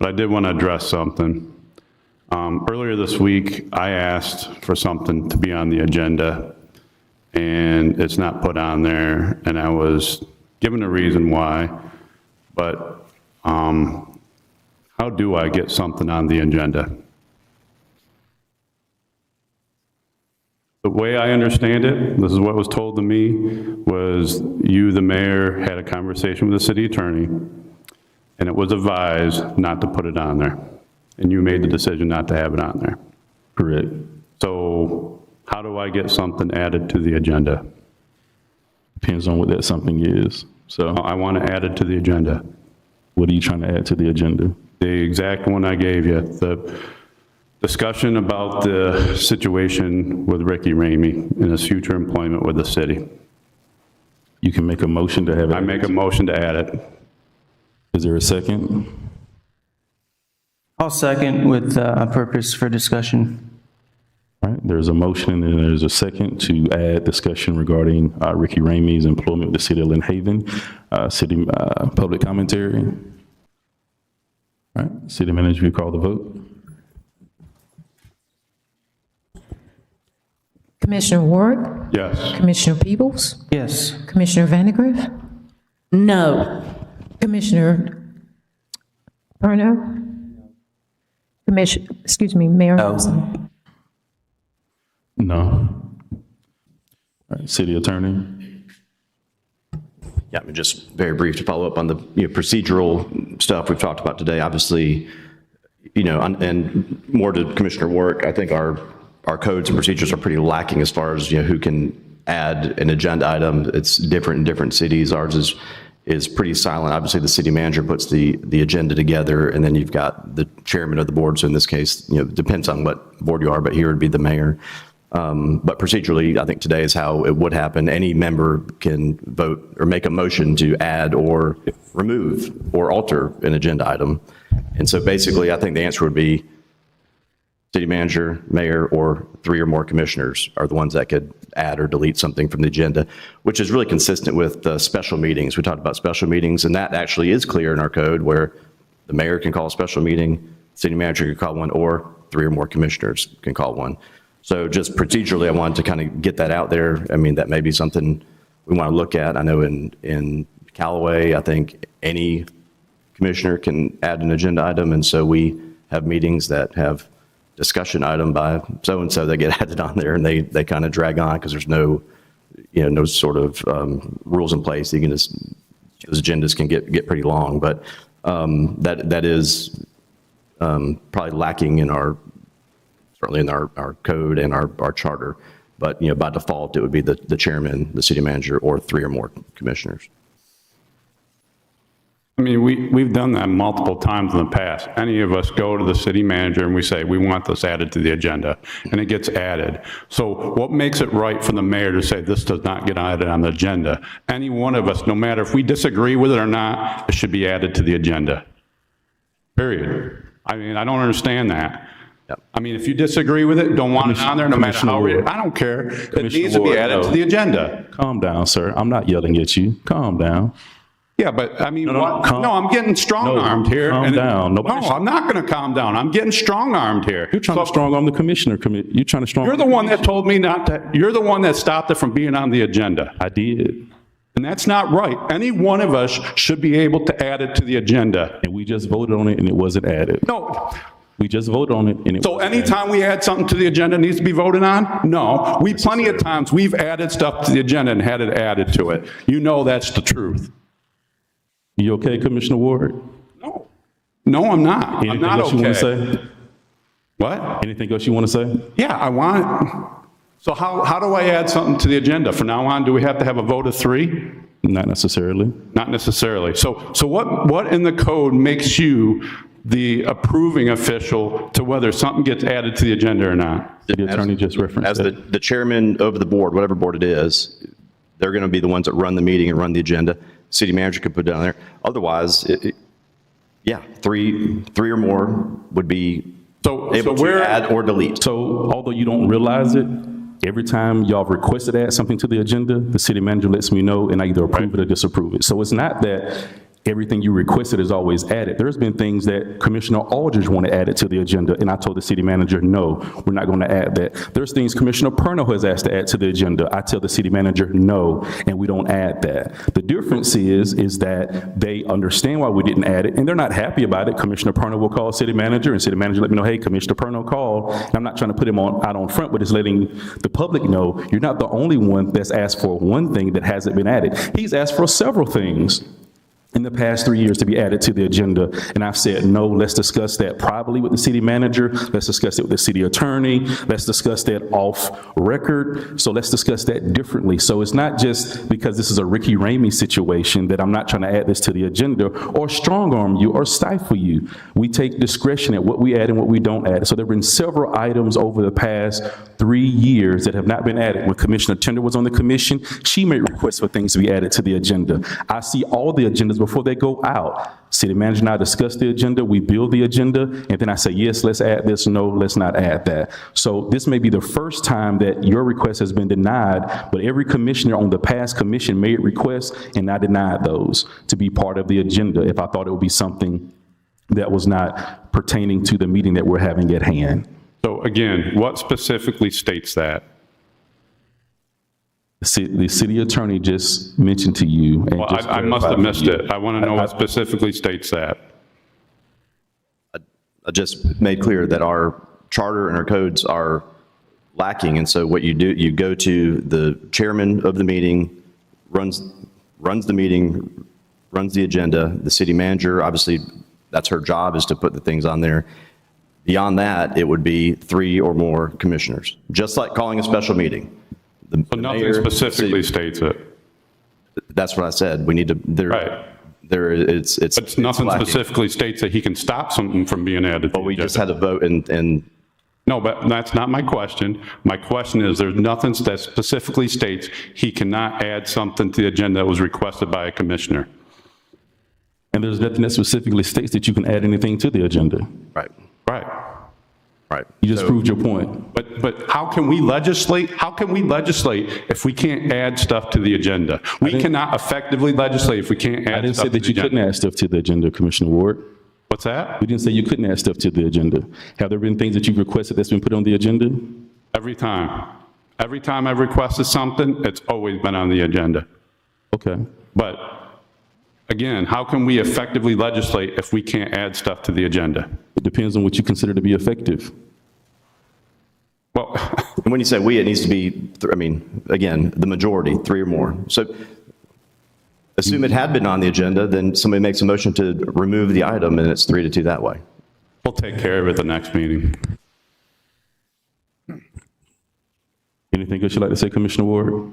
but I did want to address something. Earlier this week, I asked for something to be on the agenda, and it's not put on there, and I was given a reason why, but how do I get something on the agenda? The way I understand it, this is what was told to me, was you, the mayor, had a conversation with the city attorney, and it was advised not to put it on there. And you made the decision not to have it on there. Correct. So how do I get something added to the agenda? Depends on what that something is. So I want to add it to the agenda. what are you trying to add to the agenda? The exact one I gave you, the discussion about the situation with Rickie Ramie and his future employment with the city. You can make a motion to have it. I make a motion to add it. Is there a second? I'll second with a purpose for discussion. All right, there's a motion and there's a second to add discussion regarding Rickie Ramie's employment with the city of Lynn Haven. City public commentary. All right, city manager, you call the vote. Commissioner Ward? Yes. Commissioner Peebles? Yes. Commissioner Vandegrift? No. Commissioner Parno? Mayor Wilson? No. All right, city attorney. Yeah, I mean, just very brief to follow up on the procedural stuff we've talked about today. Obviously, and more to Commissioner Warwick, I think our codes and procedures are pretty lacking as far as who can add an agenda item. It's different in different cities. Ours is pretty silent. Obviously, the city manager puts the agenda together, and then you've got the chairman of the board. So in this case, it depends on what board you are, but here would be the mayor. But procedurally, I think today is how it would happen. Any member can vote or make a motion to add or remove or alter an agenda item. And so basically, I think the answer would be city manager, mayor, or 3 or more commissioners are the ones that could add or delete something from the agenda, which is really consistent with the special meetings. We talked about special meetings, and that actually is clear in our code where the mayor can call a special meeting, city manager can call one, or 3 or more commissioners can call one. So just procedurally, I wanted to kind of get that out there. I mean, that may be something we want to look at. I know in Callaway, I think any commissioner can add an agenda item, and so we have meetings that have discussion item by so-and-so that get added on there, and they kind of drag on because there's no sort of rules in place. You can just, those agendas can get pretty long, but that is probably lacking in certainly in our code and our charter. But by default, it would be the chairman, the city manager, or 3 or more commissioners. I mean, we've done that multiple times in the past. Any of us go to the city manager and we say, we want this added to the agenda, and it gets added. So what makes it right for the mayor to say this does not get added on the agenda? Any one of us, no matter if we disagree with it or not, it should be added to the agenda. Period. I mean, I don't understand that. Yep. I mean, if you disagree with it, don't want it on there, no matter how, I don't care. It needs to be added to the agenda. Calm down, sir. I'm not yelling at you. Calm down. Yeah, but I mean, I'm getting strong-armed here. Calm down. No, I'm not going to calm down. I'm getting strong-armed here. You're trying to strong-arm the commissioner. You're trying to strong. You're the one that told me not to. You're the one that stopped it from being on the agenda. I did. And that's not right. Any one of us should be able to add it to the agenda. And we just voted on it and it wasn't added. No. We just voted on it and it So anytime we add something to the agenda, it needs to be voted on? No. Plenty of times we've added stuff to the agenda and had it added to it. You know that's the truth. You okay, Commissioner Ward? No. No, I'm not. Anything I'm not else okay. you want to say? What? Anything else you want to say? Yeah, I want it. So how do I add something to the agenda? From now on, do we have to have a vote of 3? Not necessarily. Not necessarily. So what in the code makes you the approving official to whether something gets added to the agenda or not? The attorney just referenced As that. the chairman of the board, whatever board it is, they're going to be the ones that run the meeting and run the agenda. City manager could put it down there. Otherwise, yeah, three or more would be able to add or delete. So although you don't realize it, every time y'all requested to add something to the agenda, the city manager lets me know and I either approve it or disapprove it. So it's not that everything you requested is always added. There's been things that Commissioner Aldridge wanted added to the agenda, and I told the city manager, no, we're not going to add that. There's things Commissioner Perno has asked to add to the agenda. I tell the city manager, no, and we don't add that. The difference is that they understand why we didn't add it, and they're not happy about it. Commissioner Perno will call city manager, and city manager let me know, hey, Commissioner Perno called. And I'm not trying to put him out on front, but it's letting the public know you're not the only one that's asked for one thing that hasn't been added. He's asked for several things in the past 3 years to be added to the agenda. And I've said, no, let's discuss that privately with the city manager. Let's discuss it with the city attorney. Let's discuss that off record. So let's discuss that differently. So it's not just because this is a Rickie Ramie situation that I'm not trying to add this to the agenda or strong arm you or stifle you. We take discretion at what we add and what we don't add. So there have been several items over the past 3 years that have not been added. When Commissioner Tender was on the commission, she made requests for things to be added to the agenda. I see all the agendas before they go out. City manager and I discuss the agenda, we build the agenda, and then I say, yes, let's add this, no, let's not add that. So this may be the first time that your request has been denied, but every commissioner on the past commission made requests, and I denied those to be part of the agenda if I thought it would be something that was not pertaining to the meeting that we're having at hand. So again, what specifically states that? The city attorney just mentioned to you. And Well, just I must have clarified missed for you. it. I want to know what specifically states that. I just made clear that our charter and our codes are lacking. And so what you do, you go to the chairman of the meeting, runs the meeting, runs the agenda. The city manager, obviously, that's her job, is to put the things on there. Beyond that, it would be 3 or more commissioners, just like calling a special meeting. So nothing specifically states it. That's what I said. We need to, Right. it's Nothing lacking. specifically states that he can stop something from being added to But the we just agenda. had a vote and No, but that's not my question. My question is, there's nothing that specifically states he cannot add something to the agenda that was requested by a commissioner. And there's nothing that specifically states that you can add anything to the agenda. right, Right. right. You just proved your point. But how can we legislate? How can we legislate if we can't add stuff to the agenda? We cannot effectively legislate if we can't I add didn't stuff say to the that you couldn't agenda. add stuff to the agenda, Commissioner Ward. What's that? We didn't say you couldn't add stuff to the agenda. Have there been things that you've requested that's been put on the agenda? Every time. Every time I've requested something, it's always been on the agenda. Okay. But again, how can we effectively legislate if we can't add stuff to the agenda? It depends on what you consider to be effective. Well, And when you say we, it needs to be, I mean, again, the majority, 3 or more. So assume it had been on the agenda, then somebody makes a motion to remove the item, and it's 3-2 that way. we'll take care of it the next meeting. Anything else you'd like to say, Commissioner Ward?